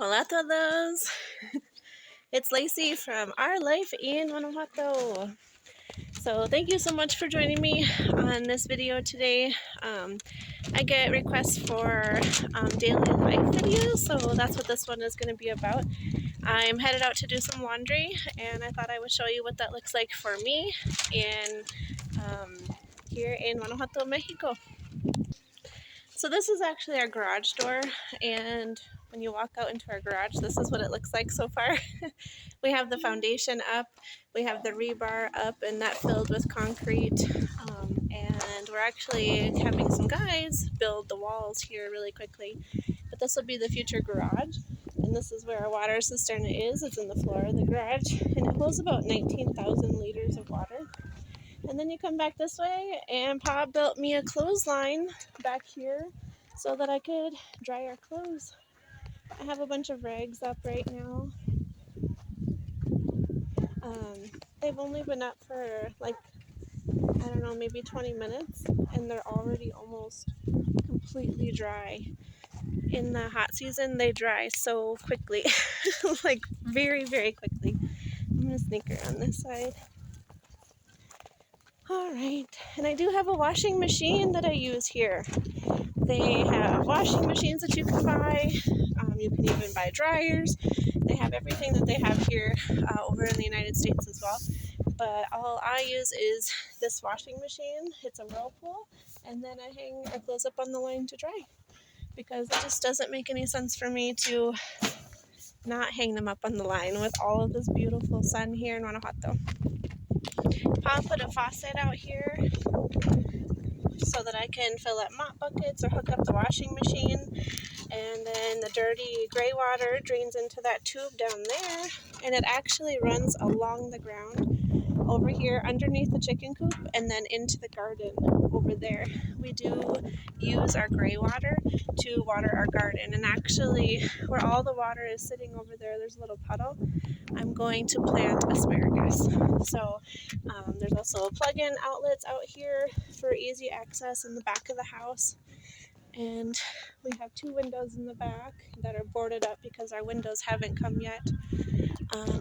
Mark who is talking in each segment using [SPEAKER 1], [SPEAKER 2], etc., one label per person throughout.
[SPEAKER 1] Hola a todos! It's Lacey from Our Life in Guanajuato. So thank you so much for joining me on this video today. I get requests for daily life videos, so that's what this one is going to be about. I'm headed out to do some laundry, and I thought I would show you what that looks like for me here in Guanajuato, Mexico. So this is actually our garage door, and when you walk out into our garage, this is what it looks like so far. We have the foundation up, we have the rebar up and that filled with concrete, and we're actually having some guys build the walls here really quickly. But this will be the future garage, and this is where our water cistern is. It's in the floor of the garage, and it holds about 19,000 liters of water. And then you come back this way, and Pa built me a clothesline back here so that I could dry our clothes. I have a bunch of rags up right now. They've only been up for like, I don't know, maybe 20 minutes, and they're already almost completely dry. In the hot season, they dry so quickly, like very, very quickly. I'm gonna sneak around this side. All right, and I do have a washing machine that I use here. They have washing machines that you can buy. You can even buy dryers. They have everything that they have here over in the United States as well. But all I use is this washing machine. It's a Whirlpool, and then I hang our clothes up on the line to dry, because it just doesn't make any sense for me to not hang them up on the line with all of this beautiful sun here in Guanajuato. I'll put a faucet out here so that I can fill up mop buckets or hook up the washing machine, and then the dirty gray water drains into that tube down there, and it actually runs along the ground over here underneath the chicken coop and then into the garden over there. We do use our gray water to water our garden, and actually where all the water is sitting over there, there's a little puddle. I'm going to plant asparagus. So there's also plug-in outlets out here for easy access in the back of the house. And we have 2 windows in the back that are boarded up because our windows haven't come yet.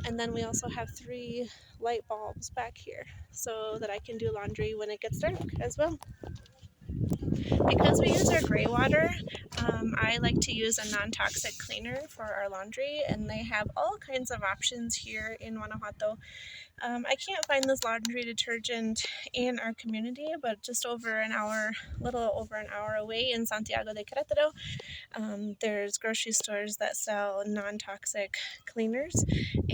[SPEAKER 1] And then we also have 3 light bulbs back here so that I can do laundry when it gets dark as well. Because we use our gray water, I like to use a non-toxic cleaner for our laundry, and they have all kinds of options here in Guanajuato. I can't find this laundry detergent in our community, but just over an hour, little over an hour away in Santiago de Querétaro, there's grocery stores that sell non-toxic cleaners,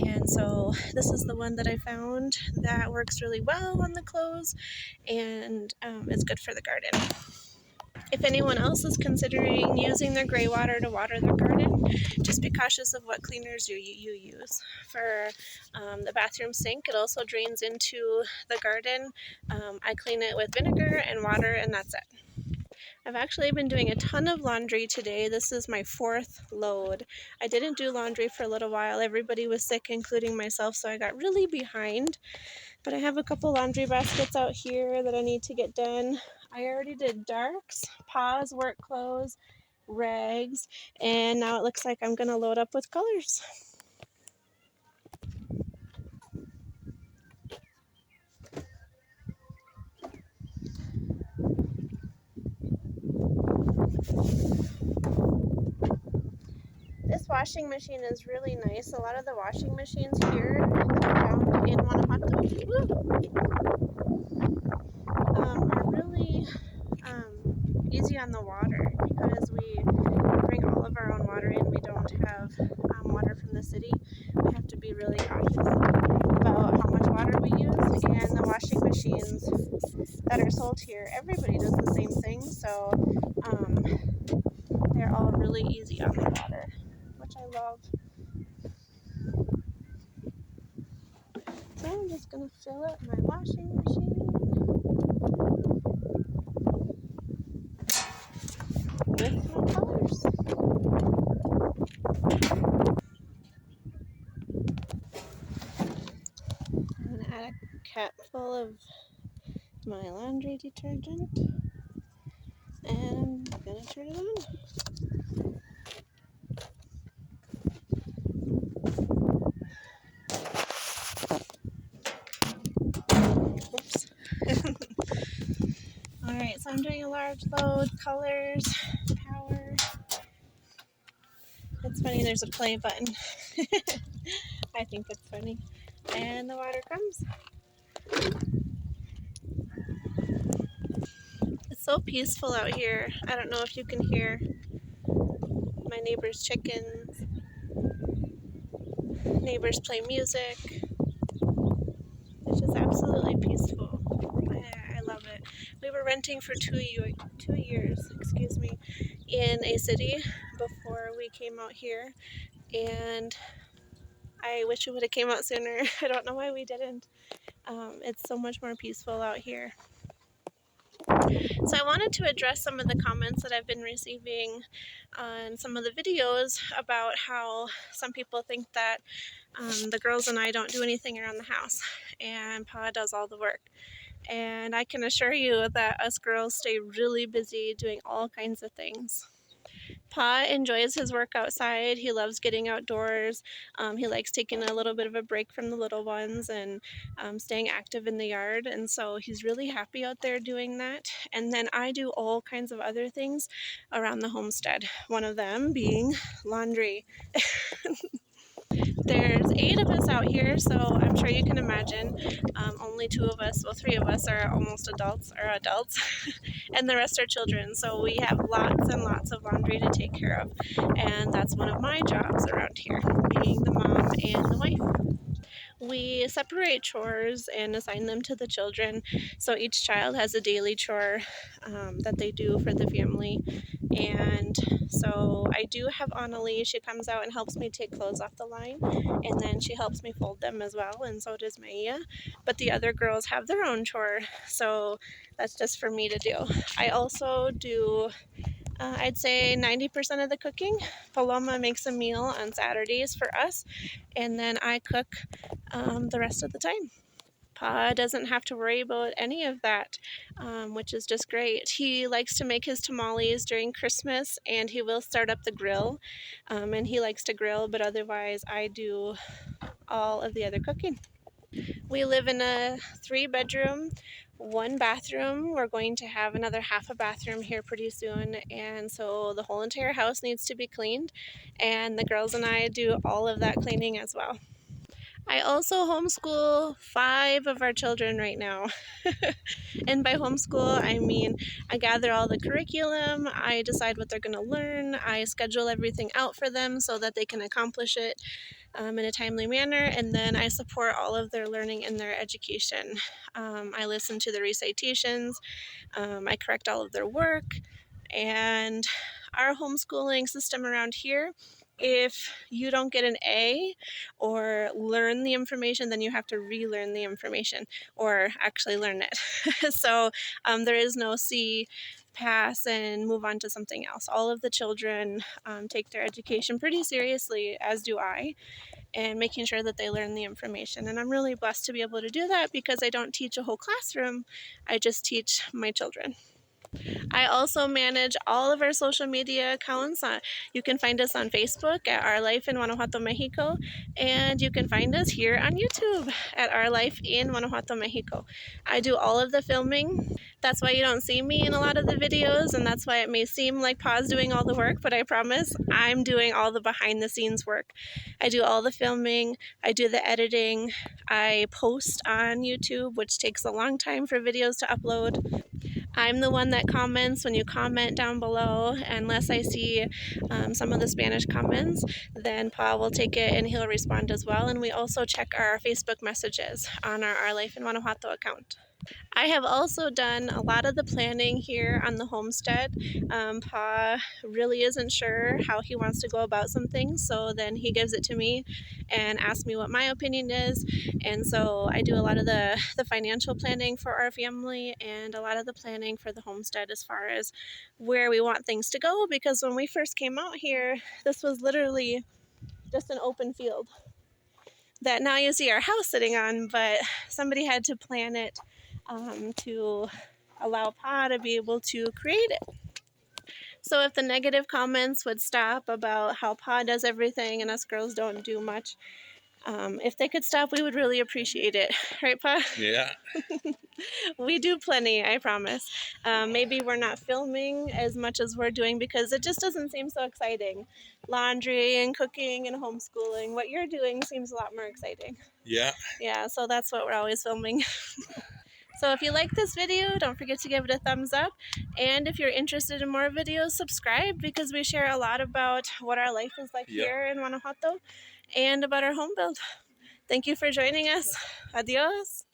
[SPEAKER 1] and so this is the one that I found that works really well on the clothes, and it's good for the garden. If anyone else is considering using their gray water to water their garden, just be cautious of what cleaners you use. For the bathroom sink, it also drains into the garden. I clean it with vinegar and water, and that's it. I've actually been doing a ton of laundry today. This is my 4th load. I didn't do laundry for a little while. Everybody was sick, including myself, so I got really behind. But I have a couple laundry baskets out here that I need to get done. I already did darks, Pa's work clothes, rags, and now it looks like I'm going to load up with colors. This washing machine is really nice. A lot of the washing machines here found in Guanajuato are really easy on the water because we bring all of our own water in. We don't have water from the city. We have to be really cautious about how much water we use, and the washing machines that are sold here, everybody does the same thing, so they're all really easy on the water, which I love. So I'm just going to fill up my washing machine with my colors. I'm going to add a cap full of my laundry detergent, and I'm going to turn it on. I'm doing a large load, colors, power. It's funny, there's a play button. I think it's funny. And the water comes. It's so peaceful out here. I don't know if you can hear my neighbor's chickens. Neighbors play music. It's just absolutely peaceful. I love it. We were renting for 2 years, in a city before we came out here, and I wish we would have came out sooner. I don't know why we didn't. It's so much more peaceful out here. So I wanted to address some of the comments that I've been receiving on some of the videos about how some people think that the girls and I don't do anything around the house and Pa does all the work. And I can assure you that us girls stay really busy doing all kinds of things. Pa enjoys his work outside. He loves getting outdoors. He likes taking a little bit of a break from the little ones and staying active in the yard. And so he's really happy out there doing that. And then I do all kinds of other things around the homestead. One of them being laundry. There's 8 of us out here, so I'm sure you can imagine. Only 2 of us, well, 3 of us are almost adults, and the rest are children. So we have lots and lots of laundry to take care of, and that's one of my jobs around here, being the mom and the wife. We separate chores and assign them to the children, so each child has a daily chore that they do for the family. And so I do have Annalie. She comes out and helps me take clothes off the line, and then she helps me fold them as well, and so does Maya. But the other girls have their own chore, so that's just for me to do. I also do I'd say 90% of the cooking. Paloma makes a meal on Saturdays for us, and then I cook the rest of the time. Pa doesn't have to worry about any of that, which is just great. He likes to make his tamales during Christmas, and he will start up the grill, and he likes to grill, but otherwise I do all of the other cooking. We live in a 3-bedroom, 1 bathroom. We're going to have another half a bathroom here pretty soon, and so the whole entire house needs to be cleaned, and the girls and I do all of that cleaning as well. I also homeschool 5 of our children right now. And by homeschool, I mean I gather all the curriculum, I decide what they're going to learn, I schedule everything out for them so that they can accomplish it in a timely manner, and then I support all of their learning and their education. I listen to the recitations, I correct all of their work, and our homeschooling system around here, if you don't get an A or learn the information, then you have to relearn the information or actually learn it. So there is no C, pass, and move on to something else. All of the children take their education pretty seriously, as do I, and making sure that they learn the information. And I'm really blessed to be able to do that because I don't teach a whole classroom, I just teach my children. I also manage all of our social media accounts. You can find us on Facebook at Our Life in Guanajuato, Mexico, and you can find us here on YouTube at Our Life in Guanajuato, Mexico. I do all of the filming. That's why you don't see me in a lot of the videos, and that's why it may seem like Pa's doing all the work, but I promise I'm doing all the behind the scenes work. I do all the filming, I do the editing, I post on YouTube, which takes a long time for videos to upload. I'm the one that comments when you comment down below. Unless I see some of the Spanish comments, then Pa will take it and he'll respond as well. And we also check our Facebook messages on our Life in Guanajuato account. I have also done a lot of the planning here on the homestead. Pa really isn't sure how he wants to go about some things, so then he gives it to me and asks me what my opinion is. And so I do a lot of the financial planning for our family and a lot of the planning for the homestead as far as where we want things to go, because when we first came out here, this was literally just an open field that now you see our house sitting on, but somebody had to plan it to allow Pa to be able to create it. So if the negative comments would stop about how Pa does everything and us girls don't do much, If they could stop, we would really appreciate it. Right, Pa?
[SPEAKER 2] Yeah.
[SPEAKER 1] We do plenty, I promise. Maybe we're not filming as much as we're doing because it just doesn't seem so exciting. Laundry and cooking and homeschooling. What you're doing seems a lot more exciting.
[SPEAKER 2] Yeah.
[SPEAKER 1] Yeah, so that's what we're always filming. So if you like this video, don't forget to give it a thumbs up. And if you're interested in more videos, subscribe because we share a lot about what our life is like
[SPEAKER 2] Yep.
[SPEAKER 1] here in Guanajuato and about our home build. Thank you for joining us. Adios.